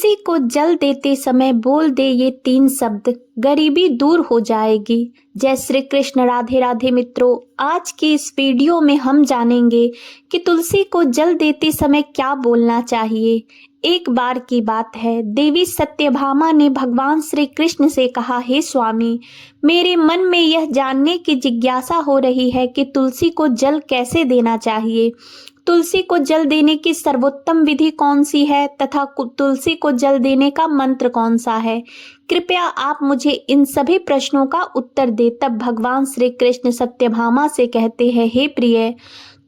तुलसी को जल देते समय बोल दे ये 3 शब्द, गरीबी दूर हो जाएगी। जय श्री कृष्ण। राधे राधे मित्रों, आज की इस वीडियो में हम जानेंगे कि तुलसी को जल देते समय क्या बोलना चाहिए। एक बार की बात है, देवी सत्यभामा ने भगवान श्री कृष्ण से कहा, हे स्वामी, मेरे मन में यह जानने की जिज्ञासा हो रही है कि तुलसी को जल कैसे देना चाहिए। तुलसी को जल देने की सर्वोत्तम विधि कौन सी है तथा तुलसी को जल देने का मंत्र कौन सा है। कृपया आप मुझे इन सभी प्रश्नों का उत्तर दे। तब भगवान श्री कृष्ण सत्यभामा से कहते हैं, हे प्रिय,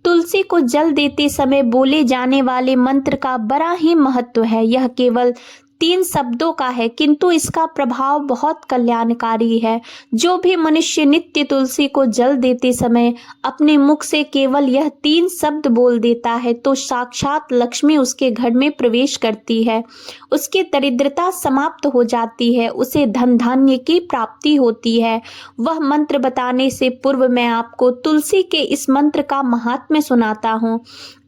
तुलसी को जल देते समय बोले जाने वाले मंत्र का बड़ा ही महत्व है। यह केवल 3 शब्दों का है, किंतु इसका प्रभाव बहुत कल्याणकारी है। जो भी मनुष्य नित्य तुलसी को जल देते समय अपने मुख से केवल यह 3 शब्द बोल देता है तो साक्षात लक्ष्मी उसके घर में प्रवेश करती है, उसकी दरिद्रता समाप्त हो जाती है, उसे धन धान्य की प्राप्ति होती है। वह मंत्र बताने से पूर्व मैं आपको तुलसी के इस मंत्र का महात्म्य सुनाता हूँ।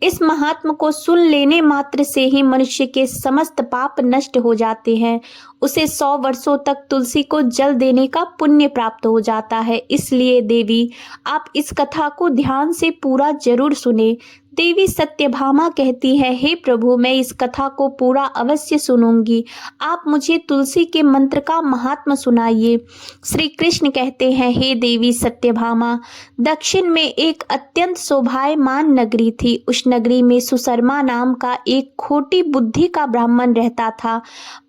इस महात्म को सुन लेने मात्र से ही मनुष्य के समस्त पाप नष्ट हो जाते हैं। उसे 100 वर्षों तक तुलसी को जल देने का पुण्य प्राप्त हो जाता है। इसलिए देवी, आप इस कथा को ध्यान से पूरा जरूर सुने। देवी सत्यभामा कहती है, हे प्रभु, मैं इस कथा को पूरा अवश्य सुनूंगी। आप मुझे तुलसी के मंत्र का महात्म सुनाइए। श्री कृष्ण कहते हैं, हे देवी सत्यभामा, दक्षिण में एक अत्यंत शोभायमान नगरी थी। उस नगरी में सुशर्मा नाम का एक खोटी बुद्धि का ब्राह्मण रहता था।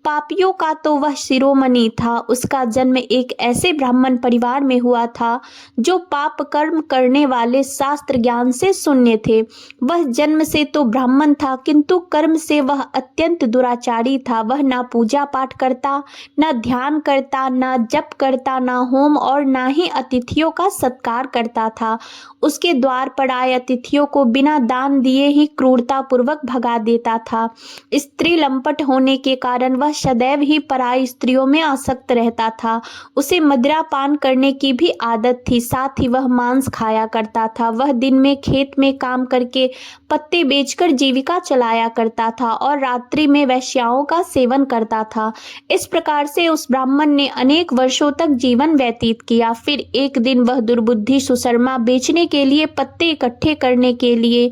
पापियों का तो वह शिरोमणि था। उसका जन्म एक ऐसे ब्राह्मण परिवार में हुआ था जो पाप कर्म करने वाले शास्त्र ज्ञान से शून्य थे। वह जन्म से तो ब्राह्मण था, किंतु कर्म से वह अत्यंत दुराचारी था। वह ना पूजा पाठ करता, ना ध्यान करता, ना जप करता, ना होम और ना ही अतिथियों का सत्कार करता था। उसके द्वार पर आए अतिथियों को बिना दान दिए ही क्रूरता पूर्वक भगा देता था। स्त्री लंपट होने के कारण वह सदैव ही पराई स्त्रियों में आसक्त रहता था। उसे मदिरा पान करने की भी आदत थी, साथ ही वह मांस खाया करता था। वह दिन में खेत में काम करके पत्ते बेचकर जीविका चलाया करता था और रात्रि में वेश्याओं का सेवन करता था। इस प्रकार से उस ब्राह्मण ने अनेक वर्षों तक जीवन व्यतीत किया। फिर एक दिन वह दुर्बुद्धि सुशर्मा बेचने के लिए पत्ते इकट्ठे करने के लिए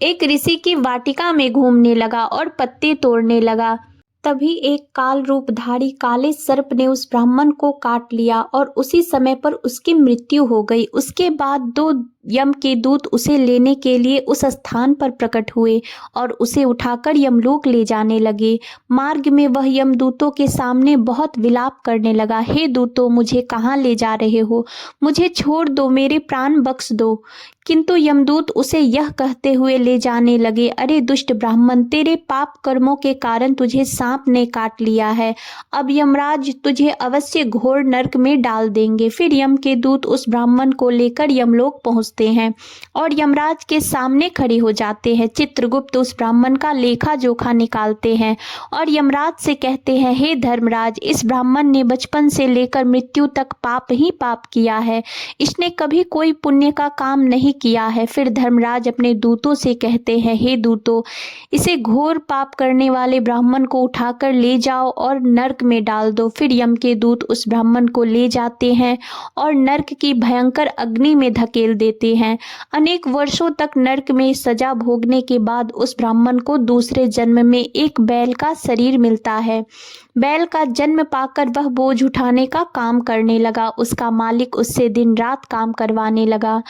एक ऋषि की वाटिका में घूमने लगा और पत्ते तोड़ने लगा। तभी एक काल रूपधारी काले सर्प ने उस ब्राह्मण को काट लिया और उसी समय पर उसकी मृत्यु हो गई। उसके बाद 2 यम के दूत उसे लेने के लिए उस स्थान पर प्रकट हुए और उसे उठाकर यमलोक ले जाने लगे। मार्ग में वह यमदूतों के सामने बहुत विलाप करने लगा, हे दूतों, मुझे कहाँ ले जा रहे हो? मुझे छोड़ दो, मेरे प्राण बख्श दो। किंतु यमदूत उसे यह कहते हुए ले जाने लगे, अरे दुष्ट ब्राह्मण, तेरे पाप कर्मों के कारण तुझे सांप ने काट लिया है। अब यमराज तुझे अवश्य घोर नरक में डाल देंगे। फिर यम के दूत उस ब्राह्मण को लेकर यमलोक पहुंचते हैं और यमराज के सामने खड़े हो जाते हैं। चित्रगुप्त उस ब्राह्मण का लेखा जोखा निकालते हैं और यमराज से कहते हैं, हे धर्मराज, इस ब्राह्मण ने बचपन से लेकर मृत्यु तक पाप ही पाप किया है। इसने कभी कोई पुण्य का काम नहीं किया है। फिर धर्मराज अपने दूतों से कहते हैं, हे दूतों, इसे घोर पाप करने वाले ब्राह्मण को उठाकर ले जाओ और नरक में डाल दो। फिर यम के दूत उस ब्राह्मण को ले जाते हैं और नरक की भयंकर अग्नि में धकेल देते हैं। अनेक वर्षों तक नरक में सजा भोगने के बाद उस ब्राह्मण को दूसरे जन्म में एक बैल का शरीर मिलता है। बैल का जन्म पाकर वह बोझ उठाने का काम करने लगा। उसका मालिक उससे दिन रात काम करवाने लगा।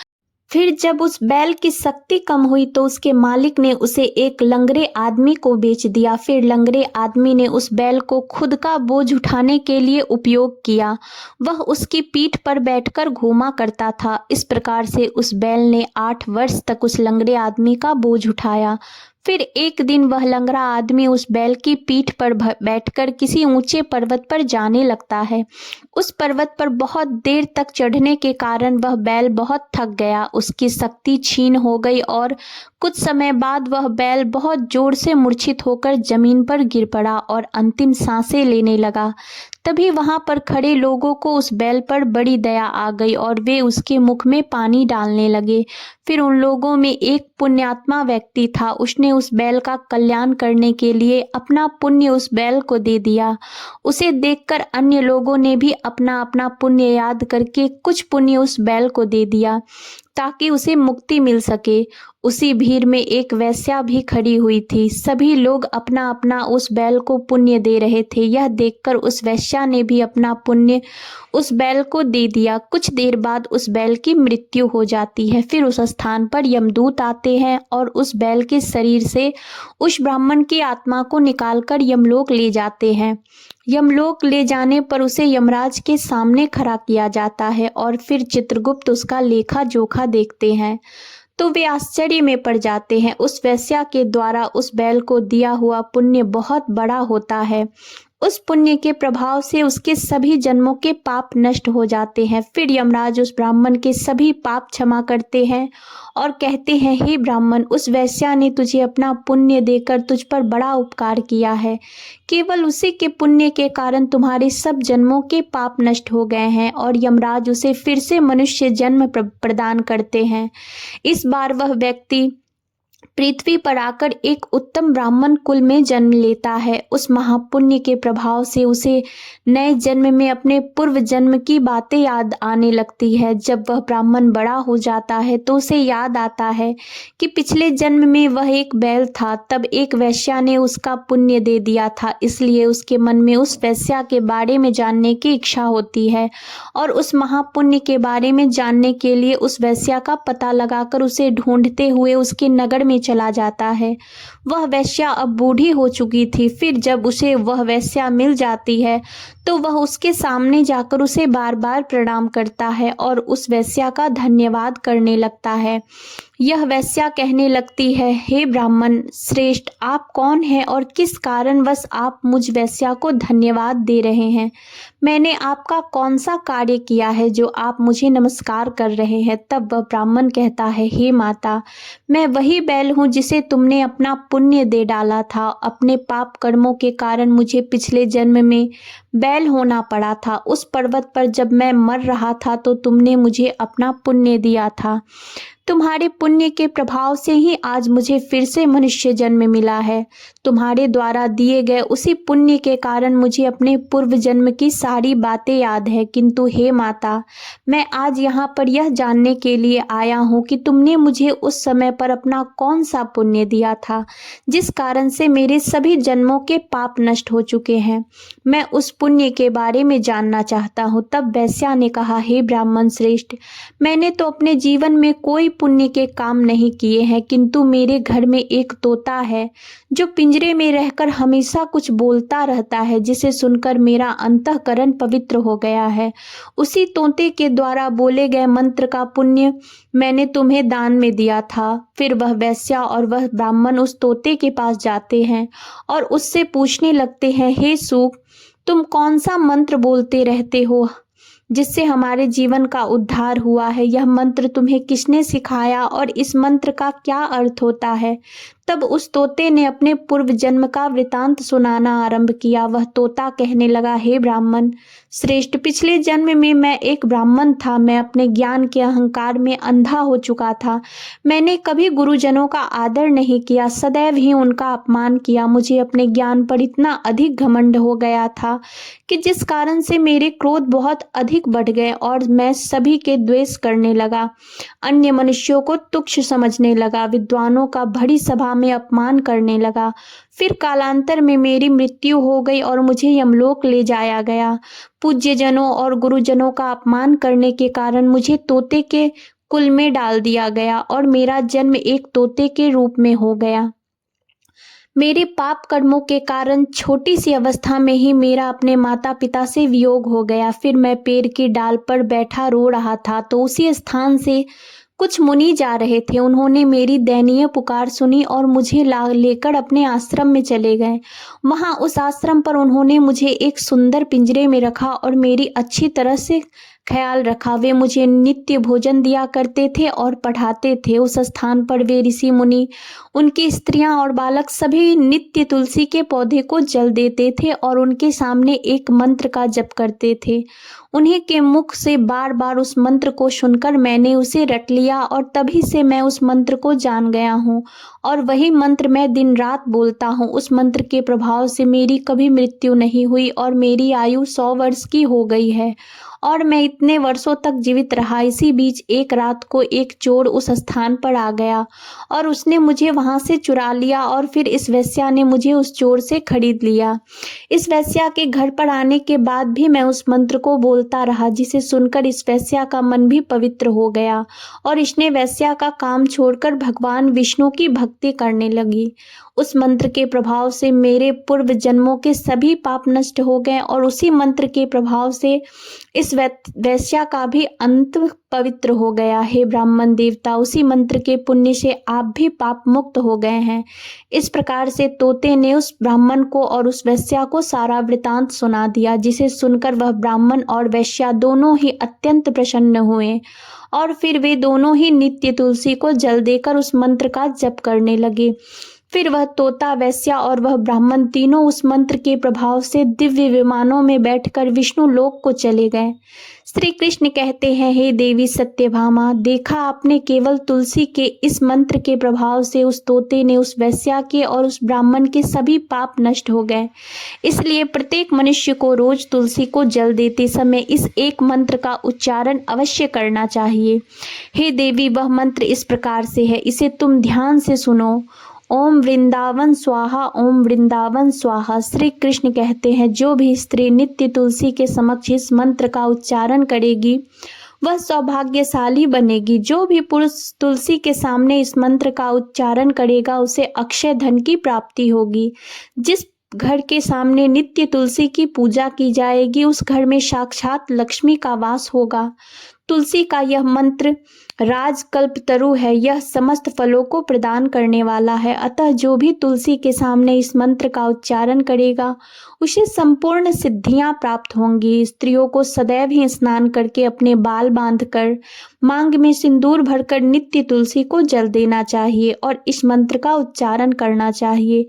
फिर जब उस बैल की शक्ति कम हुई तो उसके मालिक ने उसे एक लंगड़े आदमी को बेच दिया। फिर लंगड़े आदमी ने उस बैल को खुद का बोझ उठाने के लिए उपयोग किया। वह उसकी पीठ पर बैठकर घूमा करता था। इस प्रकार से उस बैल ने 8 वर्ष तक उस लंगड़े आदमी का बोझ उठाया। फिर एक दिन वह लंगड़ा आदमी उस बैल की पीठ पर बैठकर किसी ऊंचे पर्वत पर जाने लगता है। उस पर्वत पर बहुत देर तक चढ़ने के कारण वह बैल बहुत थक गया। उसकी शक्ति क्षीण हो गई और कुछ समय बाद वह बैल बहुत जोर से मूर्छित होकर जमीन पर गिर पड़ा और अंतिम सांसें लेने लगा। तभी वहां पर खड़े लोगों को उस बैल पर बड़ी दया आ गई और वे उसके मुख में पानी डालने लगे। फिर उन लोगों में एक पुण्यात्मा व्यक्ति था, उसने उस बैल का कल्याण करने के लिए अपना पुण्य उस बैल को दे दिया। उसे देखकर अन्य लोगों ने भी अपना अपना पुण्य याद करके कुछ पुण्य उस बैल को दे दिया ताकि उसे मुक्ति मिल सके। उसी भीड़ में एक वेश्या भी खड़ी हुई थी। सभी लोग अपना अपना उस बैल को पुण्य दे रहे थे। यह देखकर उस वेश्या ने भी अपना पुण्य उस बैल को दे दिया। कुछ देर बाद उस बैल की मृत्यु हो जाती है। फिर उस स्थान पर यमदूत आते हैं और उस बैल के शरीर से उस ब्राह्मण की आत्मा को निकालकर यमलोक ले जाते हैं। यमलोक ले जाने पर उसे यमराज के सामने खड़ा किया जाता है और फिर चित्रगुप्त उसका लेखा जोखा देखते हैं तो वे आश्चर्य में पड़ जाते हैं। उस वेश्या के द्वारा उस बैल को दिया हुआ पुण्य बहुत बड़ा होता है। उस पुण्य के प्रभाव से उसके सभी जन्मों के पाप नष्ट हो जाते हैं। फिर यमराज उस ब्राह्मण के सभी पाप क्षमा करते हैं और कहते हैं, हे ब्राह्मण, उस वेश्या ने तुझे अपना पुण्य देकर तुझ पर बड़ा उपकार किया है। केवल उसी के पुण्य के कारण तुम्हारे सब जन्मों के पाप नष्ट हो गए हैं। और यमराज उसे फिर से मनुष्य जन्म प्रदान करते हैं। इस बार वह व्यक्ति पृथ्वी पर आकर एक उत्तम ब्राह्मण कुल में जन्म लेता है। उस महापुण्य के प्रभाव से उसे नए जन्म में अपने पूर्व जन्म की बातें याद आने लगती है। जब वह ब्राह्मण बड़ा हो जाता है तो उसे याद आता है कि पिछले जन्म में वह एक बैल था, तब एक वेश्या ने उसका पुण्य दे दिया था। इसलिए उसके मन में उस वेश्या के बारे में जानने की इच्छा होती है और उस महापुण्य के बारे में जानने के लिए उस वेश्या का पता लगाकर उसे ढूंढते हुए उसके नगर में चला जाता है। वह वेश्या अब बूढ़ी हो चुकी थी। फिर जब उसे वह वेश्या मिल जाती है तो वह उसके सामने जाकर उसे बार बार प्रणाम करता है और उस वेश्या का धन्यवाद करने लगता है। यह वेश्या कहने लगती है, हे ब्राह्मण श्रेष्ठ, आप कौन हैं और किस कारणवश आप मुझ वेश्या को धन्यवाद दे रहे हैं? मैंने आपका कौन सा कार्य किया है जो आप मुझे नमस्कार कर रहे हैं? तब वह ब्राह्मण कहता है, हे माता, मैं वही बैल हूँ जिसे तुमने अपना पुण्य दे डाला था। अपने पाप कर्मों के कारण मुझे पिछले जन्म में बैल होना पड़ा था। उस पर्वत पर जब मैं मर रहा था तो तुमने मुझे अपना पुण्य दिया था। तुम्हारे पुण्य के प्रभाव से ही आज मुझे फिर से मनुष्य जन्म मिला है। तुम्हारे द्वारा दिए गए उसी पुण्य के कारण मुझे अपने पूर्व जन्म की सारी बातें याद है। किंतु हे माता, मैं आज यहाँ पर यह जानने के लिए आया हूँ कि तुमने मुझे उस समय पर अपना कौन सा पुण्य दिया था जिस कारण से मेरे सभी जन्मों के पाप नष्ट हो चुके हैं। मैं उस पुण्य के बारे में जानना चाहता हूँ। तब वेश्या ने कहा, हे ब्राह्मण श्रेष्ठ, मैंने तो अपने जीवन में कोई पुण्य के काम नहीं किए हैं, किंतु मेरे घर में एक तोता है जो पिंजरे में रहकर हमेशा कुछ बोलता रहता है, जिसे सुनकर मेरा अंतःकरण पवित्र हो गया है। उसी तोते के द्वारा बोले गए मंत्र का पुण्य मैंने तुम्हें दान में दिया था। फिर वह वेश्या और वह ब्राह्मण उस तोते के पास जाते हैं और उससे पूछने लगते हैं, हे सूक, तुम कौन सा मंत्र बोलते रहते हो जिससे हमारे जीवन का उद्धार हुआ है? यह मंत्र तुम्हें किसने सिखाया और इस मंत्र का क्या अर्थ होता है? तब उस तोते ने अपने पूर्व जन्म का वृतांत सुनाना आरंभ किया। वह तोता कहने लगा, हे ब्राह्मण श्रेष्ठ, पिछले जन्म में मैं एक ब्राह्मण था। मैं अपने ज्ञान के अहंकार में अंधा हो चुका था। मैंने कभी गुरुजनों का आदर नहीं किया, सदैव ही उनका अपमान किया। मुझे अपने ज्ञान पर इतना अधिक घमंड हो गया था कि जिस कारण से मेरे क्रोध बहुत अधिक बढ़ गए और मैं सभी के द्वेष करने लगा, अन्य मनुष्यों को तुच्छ समझने लगा, विद्वानों का बड़ी सभा में अपमान करने लगा। फिर कालांतर में मेरी मृत्यु हो गई और मुझे यमलोक ले जाया गया। पूज्यजनों और गुरुजनों का अपमान करने के कारण मुझे तोते के कुल में डाल दिया गया और मेरा जन्म एक तोते के रूप में हो गया। मेरे पाप कर्मों के कारण छोटी सी अवस्था में ही मेरा अपने माता पिता से वियोग हो गया। फिर मैं पेड़ की डाल पर बैठा रो रहा था तो उसी स्थान से कुछ मुनि जा रहे थे। उन्होंने मेरी दयनीय पुकार सुनी और मुझे लेकर अपने आश्रम में चले गए। वहां उस आश्रम पर उन्होंने मुझे एक सुंदर पिंजरे में रखा और मेरी अच्छी तरह से ख्याल रखा। वे मुझे नित्य भोजन दिया करते थे और पढ़ाते थे। उस स्थान पर वे ऋषि मुनि, उनकी स्त्रियां और बालक सभी नित्य तुलसी के पौधे को जल देते थे और उनके सामने एक मंत्र का जप करते थे। उन्हीं के मुख से बार बार उस मंत्र को सुनकर मैंने उसे रट लिया और तभी से मैं उस मंत्र को जान गया हूँ और वही मंत्र मैं दिन रात बोलता हूँ। उस मंत्र के प्रभाव से मेरी कभी मृत्यु नहीं हुई और मेरी आयु 100 वर्ष की हो गई है और मैं इतने वर्षों तक जीवित रहा। इसी बीच एक रात को एक चोर उस स्थान पर आ गया और उसने मुझे वहां से चुरा लिया और फिर इस वेश्या ने मुझे उस चोर से खरीद लिया। इस वेश्या के घर पर आने के बाद भी मैं उस मंत्र को बोलता रहा, जिसे सुनकर इस वेश्या का मन भी पवित्र हो गया और इसने वेश्या का काम छोड़कर भगवान विष्णु की भक्ति करने लगी। उस मंत्र के प्रभाव से मेरे पूर्व जन्मों के सभी पाप नष्ट हो गए और उसी मंत्र के प्रभाव से इस वेश्या का भी अंत पवित्र हो गया। हे ब्राह्मण देवता, उसी मंत्र के पुण्य से आप भी पाप मुक्त हो गए हैं। इस प्रकार से तोते ने उस ब्राह्मण को और उस वेश्या को सारा वृतांत सुना दिया, जिसे सुनकर वह ब्राह्मण और वेश्या दोनों ही अत्यंत प्रसन्न हुए और फिर वे दोनों ही नित्य तुलसी को जल देकर उस मंत्र का जप करने लगे। फिर वह तोता, वेश्या और वह ब्राह्मण तीनों उस मंत्र के प्रभाव से दिव्य विमानों में बैठकर विष्णु लोक को चले गए। श्री कृष्ण कहते हैं, हे देवी सत्यभामा, देखा आपने, केवल तुलसी के इस मंत्र के प्रभाव से उस तोते ने, उस वेश्या के और उस ब्राह्मण के सभी पाप नष्ट हो गए। इसलिए प्रत्येक मनुष्य को रोज तुलसी को जल देते समय इस एक मंत्र का उच्चारण अवश्य करना चाहिए। हे देवी, वह मंत्र इस प्रकार से है, इसे तुम ध्यान से सुनो। ओम वृंदावन स्वाहा, ओम वृंदावन स्वाहा। श्री कृष्ण कहते हैं, जो भी स्त्री नित्य तुलसी के समक्ष इस मंत्र का उच्चारण करेगी वह सौभाग्यशाली बनेगी। जो भी पुरुष तुलसी के सामने इस मंत्र का उच्चारण करेगा उसे अक्षय धन की प्राप्ति होगी। जिस घर के सामने नित्य तुलसी की पूजा की जाएगी उस घर में साक्षात लक्ष्मी का वास होगा। तुलसी का यह मंत्र राजकल्पतरु है, यह समस्त फलों को प्रदान करने वाला है। अतः जो भी तुलसी के सामने इस मंत्र का उच्चारण करेगा उसे संपूर्ण सिद्धियां प्राप्त होंगी। स्त्रियों को सदैव ही स्नान करके अपने बाल बांधकर मांग में सिंदूर भरकर नित्य तुलसी को जल देना चाहिए और इस मंत्र का उच्चारण करना चाहिए।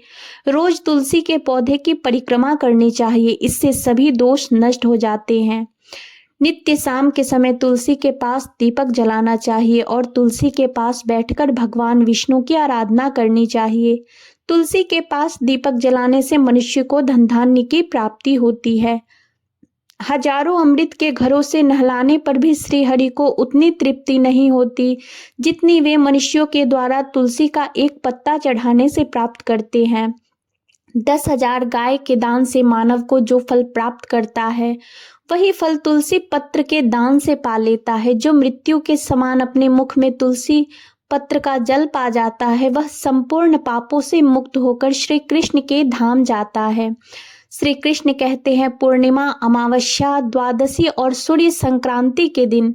रोज तुलसी के पौधे की परिक्रमा करनी चाहिए, इससे सभी दोष नष्ट हो जाते हैं। नित्य शाम के समय तुलसी के पास दीपक जलाना चाहिए और तुलसी के पास बैठकर भगवान विष्णु की आराधना करनी चाहिए। तुलसी के पास दीपक जलाने से मनुष्य को धन धान्य की प्राप्ति होती है। हजारों अमृत के घरों से नहलाने पर भी श्री हरि को उतनी तृप्ति नहीं होती जितनी वे मनुष्यों के द्वारा तुलसी का एक पत्ता चढ़ाने से प्राप्त करते हैं। 10,000 गाय के दान से मानव को जो फल प्राप्त करता है वही फल तुलसी पत्र के दान से पा लेता है। जो मृत्यु के समान अपने मुख में तुलसी पत्र का जल पा जाता है वह संपूर्ण पापों से मुक्त होकर श्री कृष्ण के धाम जाता है। श्री कृष्ण कहते हैं, पूर्णिमा, अमावस्या, द्वादशी और सूर्य संक्रांति के दिन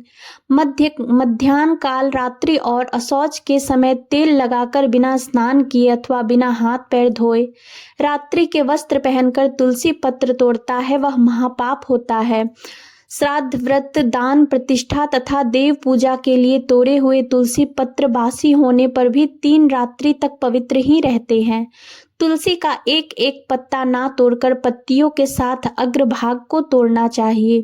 मध्याह्न काल, रात्रि और असौच के समय तेल लगाकर बिना स्नान किए अथवा बिना हाथ पैर धोए रात्रि के वस्त्र पहनकर तुलसी पत्र तोड़ता है वह महापाप होता है। श्राद्ध, व्रत, दान, प्रतिष्ठा तथा देव पूजा के लिए तोड़े हुए तुलसी पत्र बासी होने पर भी 3 रात्रि तक पवित्र ही रहते हैं। तुलसी का एक एक पत्ता ना तोड़कर पत्तियों के साथ अग्रभाग को तोड़ना चाहिए।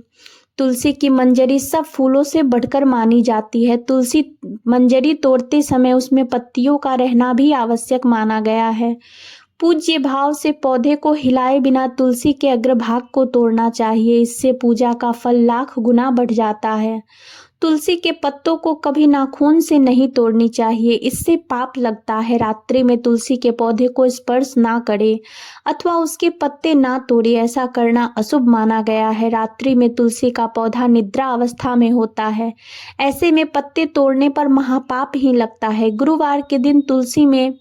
तुलसी की मंजरी सब फूलों से बढ़कर मानी जाती है। तुलसी मंजरी तोड़ते समय उसमें पत्तियों का रहना भी आवश्यक माना गया है। पूज्य भाव से पौधे को हिलाए बिना तुलसी के अग्रभाग को तोड़ना चाहिए, इससे पूजा का फल लाख गुना बढ़ जाता है। तुलसी के पत्तों को कभी नाखून से नहीं तोड़नी चाहिए, इससे पाप लगता है। रात्रि में तुलसी के पौधे को स्पर्श ना करे अथवा उसके पत्ते ना तोड़े, ऐसा करना अशुभ माना गया है। रात्रि में तुलसी का पौधा निद्रा अवस्था में होता है, ऐसे में पत्ते तोड़ने पर महापाप ही लगता है। गुरुवार के दिन तुलसी में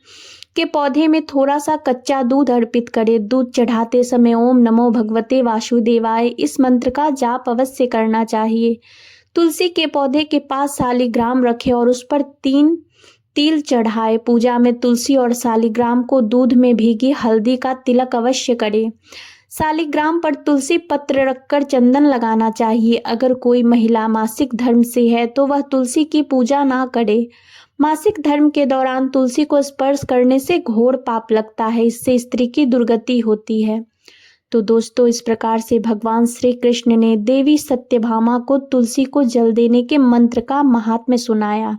के पौधे में थोड़ा सा कच्चा दूध अर्पित करें। दूध चढ़ाते समय ओम नमो भगवते वासुदेवाय इस मंत्र का जाप अवश्य करना चाहिए। तुलसी के पौधे के पास शालिग्राम रखें और उस पर 3 तिल चढ़ाए। पूजा में तुलसी और शालिग्राम को दूध में भीगी हल्दी का तिलक अवश्य करें। शालिग्राम पर तुलसी पत्र रखकर चंदन लगाना चाहिए। अगर कोई महिला मासिक धर्म से है तो वह तुलसी की पूजा ना करे। मासिक धर्म के दौरान तुलसी को स्पर्श करने से घोर पाप लगता है, इससे स्त्री की दुर्गति होती है। तो दोस्तों, इस प्रकार से भगवान श्री कृष्ण ने देवी सत्यभामा को तुलसी को जल देने के मंत्र का महात्म्य सुनाया।